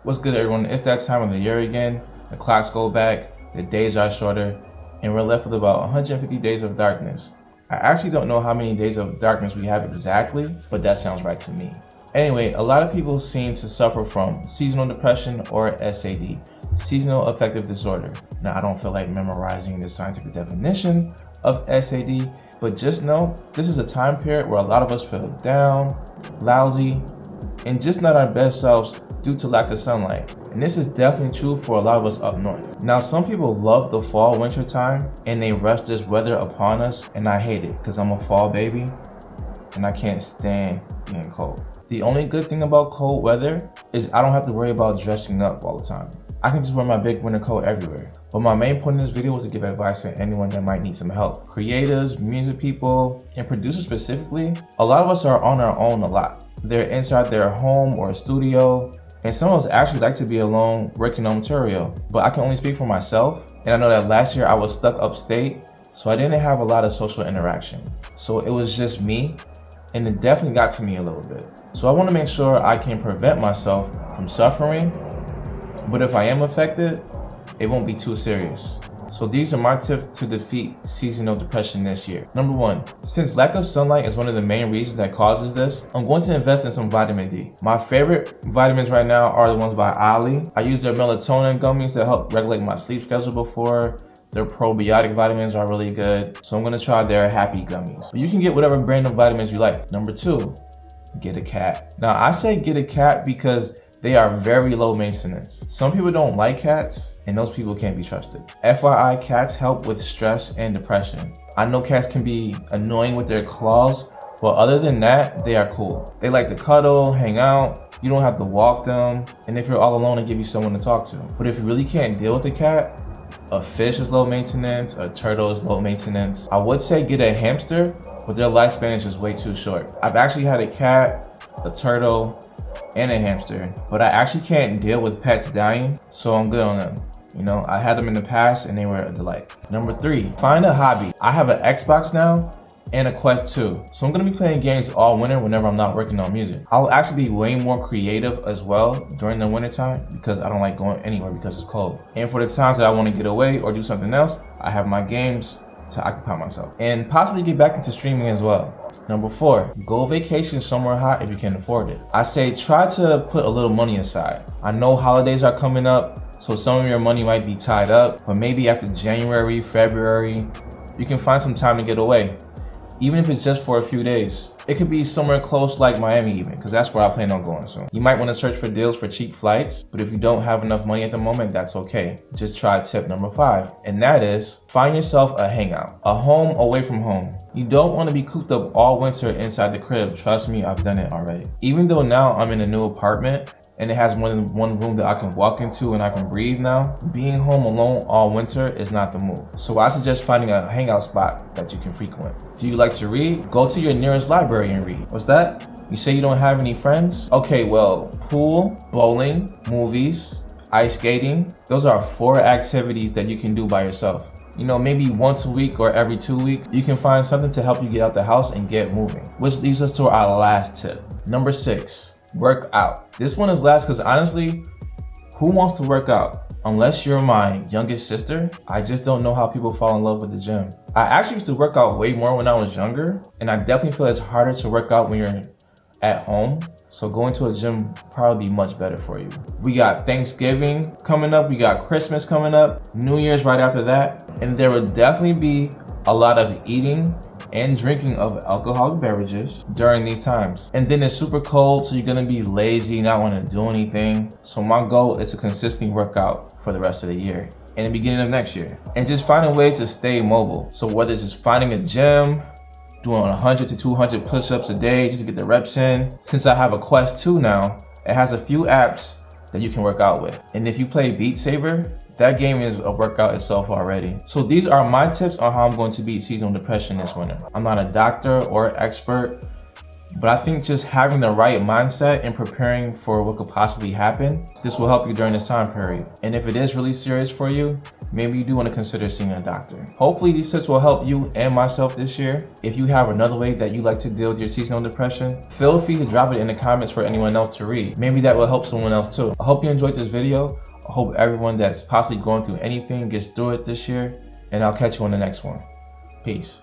What's good, everyone? It's that time of the year again. The clocks go back, the days are shorter, and we're left with about 150 days of darkness. I actually don't know how many days of darkness we have exactly, but that sounds right to me. Anyway, a lot of people seem to suffer from seasonal depression or SAD, seasonal affective disorder. Now, I don't feel like memorizing the scientific definition of SAD, but just know this is a time period where a lot of us feel down, lousy, and just not our best selves due to lack of sunlight. And this is definitely true for a lot of us up north. Now, some people love the fall winter time and they rush this weather upon us, and I hate it because I'm a fall baby and I can't stand being cold. The only good thing about cold weather is I don't have to worry about dressing up all the time. I can just wear my big winter coat everywhere. But my main point in this video was to give advice to anyone that might need some help. Creators, music people, and producers specifically, a lot of us are on our own a lot. They're inside their home or studio, and some of us actually like to be alone working on material. But I can only speak for myself, and I know that last year I was stuck upstate, so I didn't have a lot of social interaction. So it was just me, and it definitely got to me a little bit. So I want to make sure I can prevent myself from suffering, but if I am affected, it won't be too serious. So these are my tips to defeat seasonal depression this year. Number 1, since lack of sunlight is one of the main reasons that causes this, I'm going to invest in some vitamin D. My favorite vitamins right now are the ones by Ali. I use their melatonin gummies that help regulate my sleep schedule before. Their probiotic vitamins are really good. So I'm gonna try their happy gummies. But you can get whatever brand of vitamins you like. Number 2, get a cat. Now I say get a cat because they are very low maintenance. Some people don't like cats, and those people can't be trusted. FYI, cats help with stress and depression. I know cats can be annoying with their claws, but other than that, they are cool. They like to cuddle, hang out, you don't have to walk them, and if you're all alone, they give you someone to talk to. But if you really can't deal with a cat, a fish is low maintenance, a turtle is low maintenance. I would say get a hamster, but their lifespan is just way too short. I've actually had a cat, a turtle, and a hamster, but I actually can't deal with pets dying, so I'm good on them. You know, I had them in the past and they were a delight. Number 3, find a hobby. I have an Xbox now and a Quest 2, so I'm gonna be playing games all winter whenever I'm not working on music. I'll actually be way more creative as well during the winter time because I don't like going anywhere because it's cold. And for the times that I want to get away or do something else, I have my games to occupy myself and possibly get back into streaming as well. Number 4, go vacation somewhere hot if you can afford it. I say try to put a little money aside. I know holidays are coming up, so some of your money might be tied up, but maybe after January, February, you can find some time to get away, even if it's just for a few days. It could be somewhere close like Miami even, because that's where I plan on going soon. You might want to search for deals for cheap flights, but if you don't have enough money at the moment, that's okay. Just try tip number 5, and that is find yourself a hangout, a home away from home. You don't want to be cooped up all winter inside the crib. Trust me, I've done it already. Even though now I'm in a new apartment, and it has more than one room that I can walk into and I can breathe now, being home alone all winter is not the move. So I suggest finding a hangout spot that you can frequent. Do you like to read? Go to your nearest library and read. What's that? You say you don't have any friends? Okay, well, pool, bowling, movies, ice skating, those are 4 activities that you can do by yourself. You know, maybe once a week or every 2 weeks, you can find something to help you get out the house and get moving. Which leads us to our last tip. Number 6. Work out. This one is last because honestly, who wants to work out? Unless you're my youngest sister, I just don't know how people fall in love with the gym. I actually used to work out way more when I was younger, and I definitely feel it's harder to work out when you're at home. So going to a gym probably be much better for you. We got Thanksgiving coming up, we got Christmas coming up, New Year's right after that, and there will definitely be a lot of eating and drinking of alcoholic beverages during these times. And then it's super cold, so you're gonna be lazy, not wanna do anything. So my goal is to consistently work out for the rest of the year and the beginning of next year. And just finding ways to stay mobile. So whether it's just finding a gym, doing 100 to 200 push-ups a day just to get the reps in. Since I have a Quest 2 now, it has a few apps that you can work out with. And if you play Beat Saber, that game is a workout itself already. So these are my tips on how I'm going to beat seasonal depression this winter. I'm not a doctor or expert, but I think just having the right mindset and preparing for what could possibly happen, this will help you during this time period. And if it is really serious for you, maybe you do want to consider seeing a doctor. Hopefully these tips will help you and myself this year. If you have another way that you like to deal with your seasonal depression, feel free to drop it in the comments for anyone else to read. Maybe that will help someone else too. I hope you enjoyed this video. I hope everyone that's possibly going through anything gets through it this year, and I'll catch you on the next one. Peace.